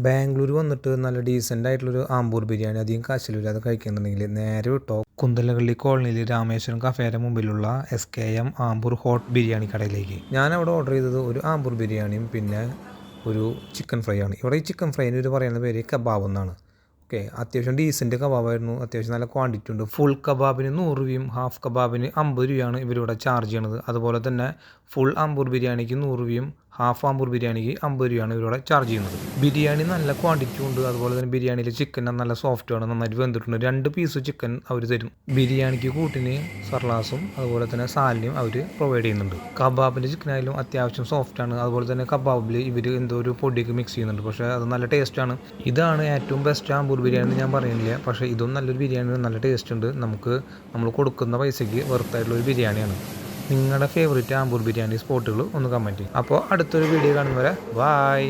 ബാംഗ്ലൂർ വന്നിട്ട് നല്ല ഡീസൻ്റ് ആയിട്ടുള്ളൊരു ആമ്പൂർ ബിരിയാണി അധികം കാശിലില്ലാതെ കഴിക്കുന്നുണ്ടെങ്കിൽ നേരെ വിട്ടോ കുന്തലകള്ളി കോളനിയിൽ രാമേശ്വരം കഫേയുടെ മുമ്പിലുള്ള SKM ആമ്പൂർ ഹോട്ട് ബിരിയാണി കടയിലേക്ക്. ഞാൻ അവിടെ ഓർഡർ ചെയ്തത് ഒരു ആമ്പൂർ ബിരിയാണിയും പിന്നെ ഒരു ചിക്കൻ ഫ്രൈ ആണ്. ഇവിടെ ഈ ചിക്കൻ ഫ്രൈന് ഇവർ പറയുന്ന പേര് കബാബ് എന്നാണ്. ഓക്കെ, അത്യാവശ്യം ഡീസൻറ്റ് കബാബായിരുന്നു, അത്യാവശ്യം നല്ല ക്വാണ്ടിറ്റി ഉണ്ട്. ഫുൾ കബാബിന് 100 രൂപയും ഹാഫ് കബാബിന് 50 രൂപയാണ് ഇവരിവിടെ ചാർജ് ചെയ്യണത്. അതുപോലെ തന്നെ ഫുൾ ആമ്പൂർ ബിരിയാണിക്ക് 100 രൂപയും ഹാഫ് ആമ്പൂർ ബിരിയാണിക്ക് 50 രൂപയാണ് ഇവരിവിടെ ചാർജ് ചെയ്യുന്നത്. ബിരിയാണി നല്ല ക്വാണ്ടിറ്റി ഉണ്ട്. അതുപോലെ തന്നെ ബിരിയാണിയിൽ ചിക്കൻ നല്ല സോഫ്റ്റാണ്, നന്നായിട്ട് വെന്തിട്ടുണ്ട്. 2 പീസ് ചിക്കൻ അവർ തരും. ബിരിയാണിക്ക് കൂട്ടിന് സർലാസും അതുപോലെ തന്നെ സാലയും അവർ പ്രൊവൈഡ് ചെയ്യുന്നുണ്ട്. കബാബിൻ്റെ ചിക്കനായാലും അത്യാവശ്യം സോഫ്റ്റാണ്. അതുപോലെ തന്നെ കബാബിൽ ഇവർ എന്തോ ഒരു പൊടിയൊക്കെ മിക്സ് ചെയ്യുന്നുണ്ട്, പക്ഷേ അത് നല്ല ടേസ്റ്റാണ്. ഇതാണ് ഏറ്റവും ബെസ്റ്റ് ആമ്പൂർ ബിരിയാണി ഞാൻ പറയുന്നില്ല, പക്ഷേ ഇതും നല്ലൊരു ബിരിയാണി, നല്ല ടേസ്റ്റ് ഉണ്ട്. നമ്മൾ കൊടുക്കുന്ന പൈസയ്ക്ക് വെറുത്തായിട്ടുള്ളൊരു ബിരിയാണിയാണ്. നിങ്ങളുടെ ഫേവറേറ്റ് ആമ്പൂർ ബിരിയാണി സ്പോട്ടുകൾ ഒന്ന് കമൻറ്റ് ചെയ്യും. അപ്പോൾ അടുത്തൊരു വീഡിയോ കാണുന്നവരെ ബായ്.